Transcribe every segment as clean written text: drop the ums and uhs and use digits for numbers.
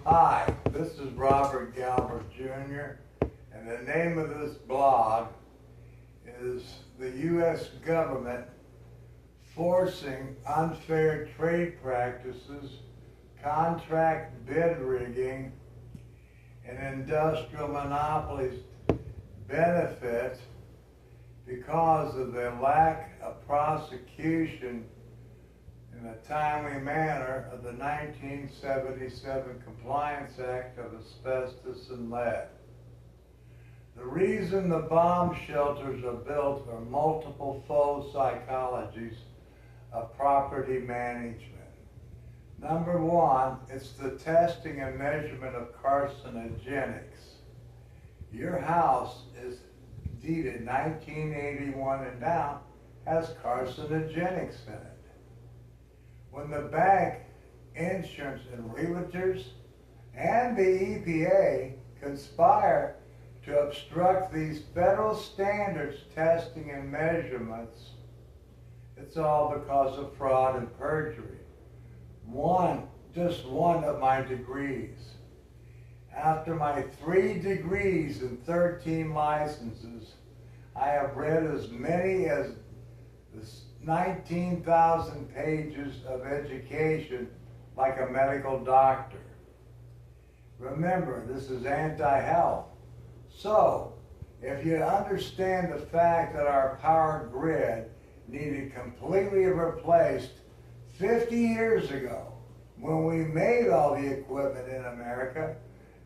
Hi, this is Robert Galbert Jr. and the name of this blog is the U.S. government forcing unfair trade practices, contract bid rigging, and industrial monopolies benefit because of the lack of prosecution in a timely manner of the 1977 Compliance Act of Asbestos and Lead. The reason the bomb shelters are built are multiple faux psychologies of property management. Number one, it's the testing and measurement of carcinogenics. Your house is dated 1981 and down, has carcinogenics in it. When the bank, insurance, and realtors and the EPA conspire to obstruct these federal standards testing and measurements, it's all because of fraud and perjury. Just one of my degrees. After my 3 degrees and 13 licenses, I have read as many as 19,000 pages of education like a medical doctor. Remember, this is anti-health. So, if you understand the fact that our power grid needed completely replaced 50 years ago when we made all the equipment in America,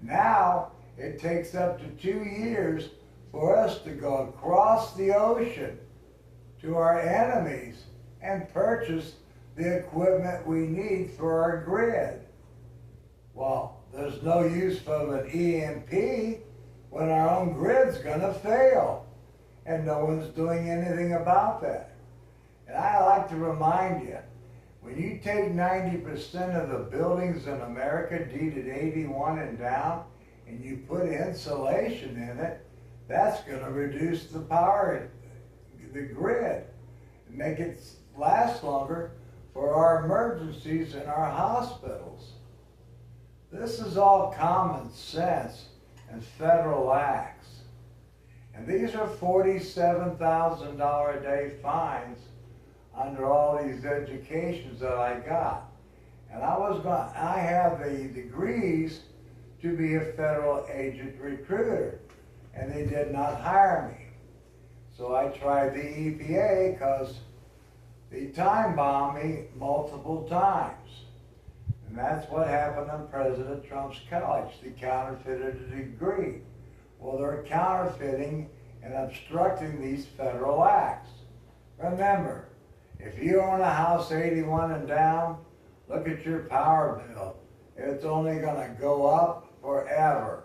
now it takes up to 2 years for us to go across the ocean to our enemies and purchase the equipment we need for our grid. Well, there's no use of an EMP when our own grid's gonna fail, and no one's doing anything about that. And I like to remind you, when you take 90% of the buildings in America dated 81 and down, and you put insulation in it, that's gonna reduce the power, the grid, and make it last longer for our emergencies in our hospitals. This is all common sense and federal acts. And these are $47,000 a day fines under all these educations that I got. And I have the degrees to be a federal agent recruiter, and they did not hire me. So I tried the EPA because they time bombed me multiple times. And that's what happened on President Trump's college. They counterfeited a degree. Well, they're counterfeiting and obstructing these federal acts. Remember, if you own a house 81 and down, look at your power bill. It's only gonna go up forever.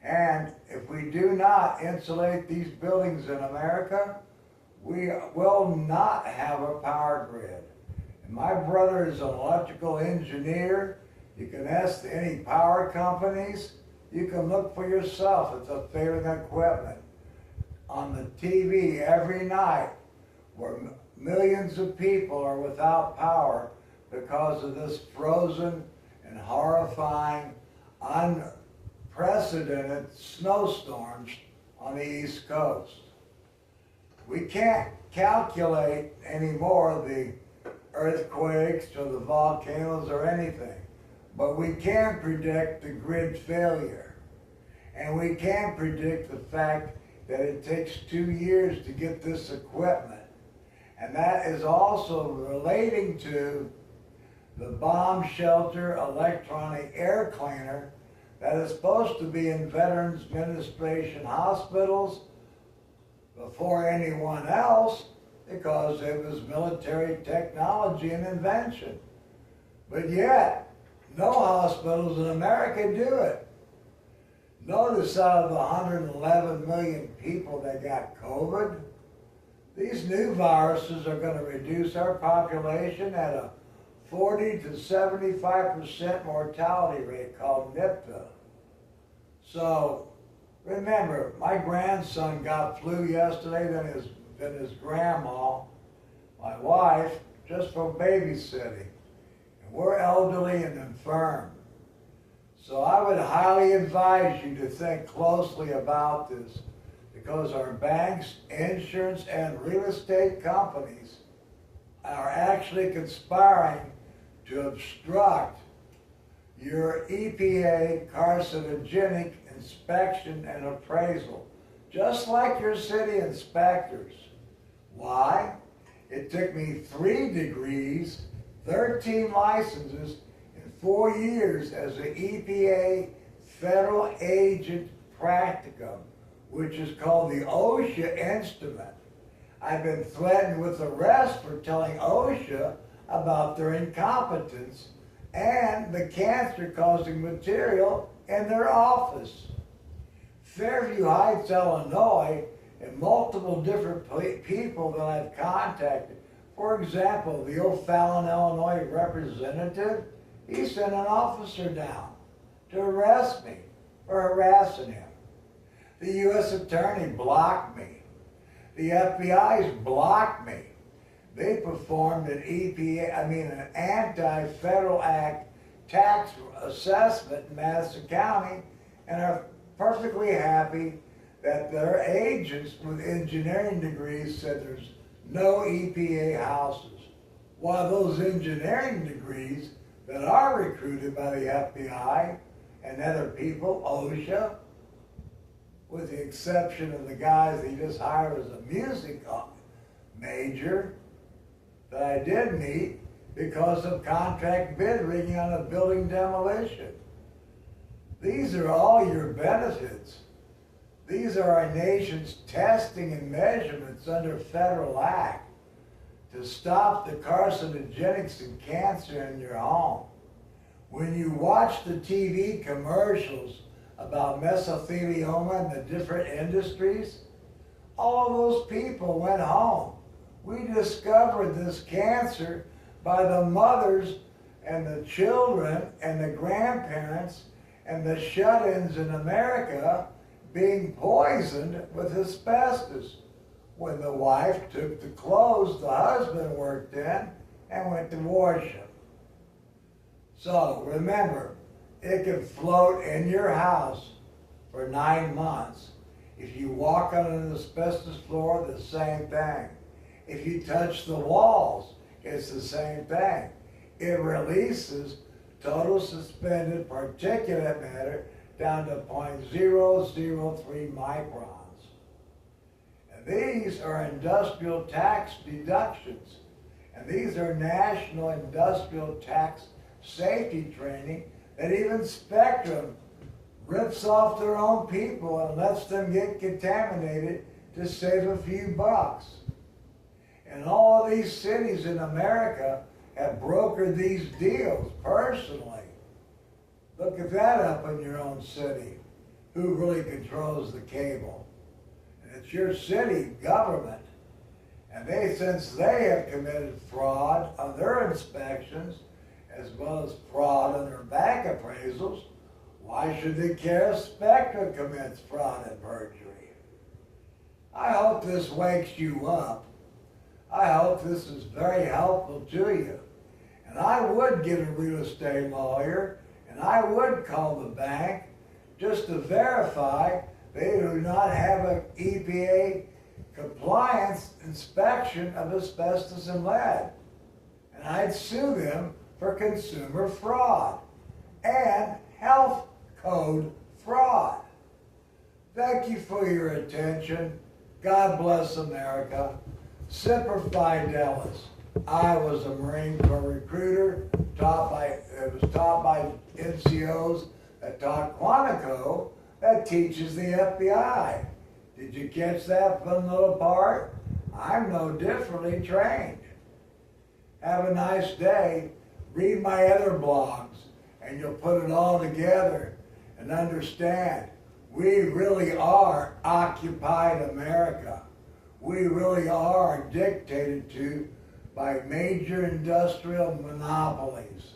And if we do not insulate these buildings in America, we will not have a power grid. And my brother is an electrical engineer. You can ask any power companies. You can look for yourself. It's a failing equipment on the TV every night where millions of people are without power because of this frozen and horrifying, unprecedented snowstorms on the East Coast. We can't calculate anymore the earthquakes or the volcanoes or anything, but we can predict the grid failure. And we can predict the fact that it takes 2 years to get this equipment. And that is also relating to the bomb shelter electronic air cleaner that is supposed to be in Veterans Administration hospitals before anyone else because it was military technology and invention. But yet, no hospitals in America do it. Notice out of the 111 million people that got COVID, these new viruses are going to reduce our population at a 40 to 75% mortality rate called NIPTA. So remember, my grandson got flu yesterday, then his grandma, my wife, just for babysitting. And we're elderly and infirm. highly advise you to think closely about this because our banks, insurance, and real estate companies are actually conspiring to obstruct your EPA carcinogenic inspection and appraisal, just like your city inspectors. Why? It took me 3 degrees, 13 licenses, and 4 years as an EPA federal agent practicum, which is called the OSHA instrument. I've been threatened with arrest for telling OSHA about their incompetence and the cancer-causing material in their office. Fairview Heights, Illinois, and multiple different people that I've contacted. For example, the O'Fallon, Illinois representative, he sent an officer down to arrest me for harassing him. The U.S. Attorney blocked me. The FBI's blocked me. They performed an an anti-federal act tax assessment in Madison County and are perfectly happy that their agents with engineering degrees said there's no EPA houses, while those engineering degrees that are recruited by the FBI and other people, OSHA, with the exception of the guys he just hired as a music major that I did meet because of contract bid rigging on a building demolition. These are all your benefits. These are our nation's testing and measurements under federal act to stop the carcinogenics and cancer in your home. When you watch the TV commercials about mesothelioma and the different industries, all those people went home. We discovered this cancer by the mothers and the children and the grandparents and the shut-ins in America being poisoned with asbestos when the wife took the clothes the husband worked in and went to wash them. So remember, it can float in your house for 9 months. If you walk on an asbestos floor, the same thing. If you touch the walls, it's the same thing. It releases total suspended particulate matter down to 0.003 microns. And these are industrial tax deductions. And these are national industrial tax safety training that even Spectrum rips off their own people and lets them get contaminated to save a few bucks. And all of these cities in America have brokered these deals personally. Look at that up in your own city. Who really controls the cable? And it's your city government. And since they have committed fraud on their inspections, as well as fraud on their bank appraisals, why should they care if Spectrum commits fraud and perjury? I hope this wakes you up. I hope this is very helpful to you. And I would get a real estate lawyer, and I would call the bank just to verify they do not have an EPA compliance inspection of asbestos and lead. And I'd sue them for consumer fraud and health code fraud. Thank you for your attention. God bless America. Semper Fidelis. I was a Marine Corps recruiter. It was taught by NCOs that taught Quantico that teaches the FBI. Did you catch that fun little part? I'm no differently trained. Have a nice day. Read my other blogs and you'll put it all together and understand we really are occupied America. We really are dictated to by major industrial monopolies.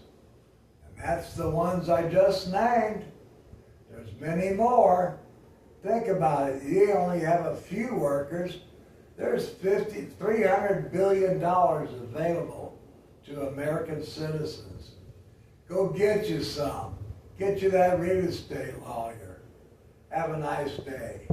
And that's the ones I just named. There's many more. Think about it. You only have a few workers. There's $300 billion available to American citizens. Go get you some. Get you that real estate lawyer. Have a nice day.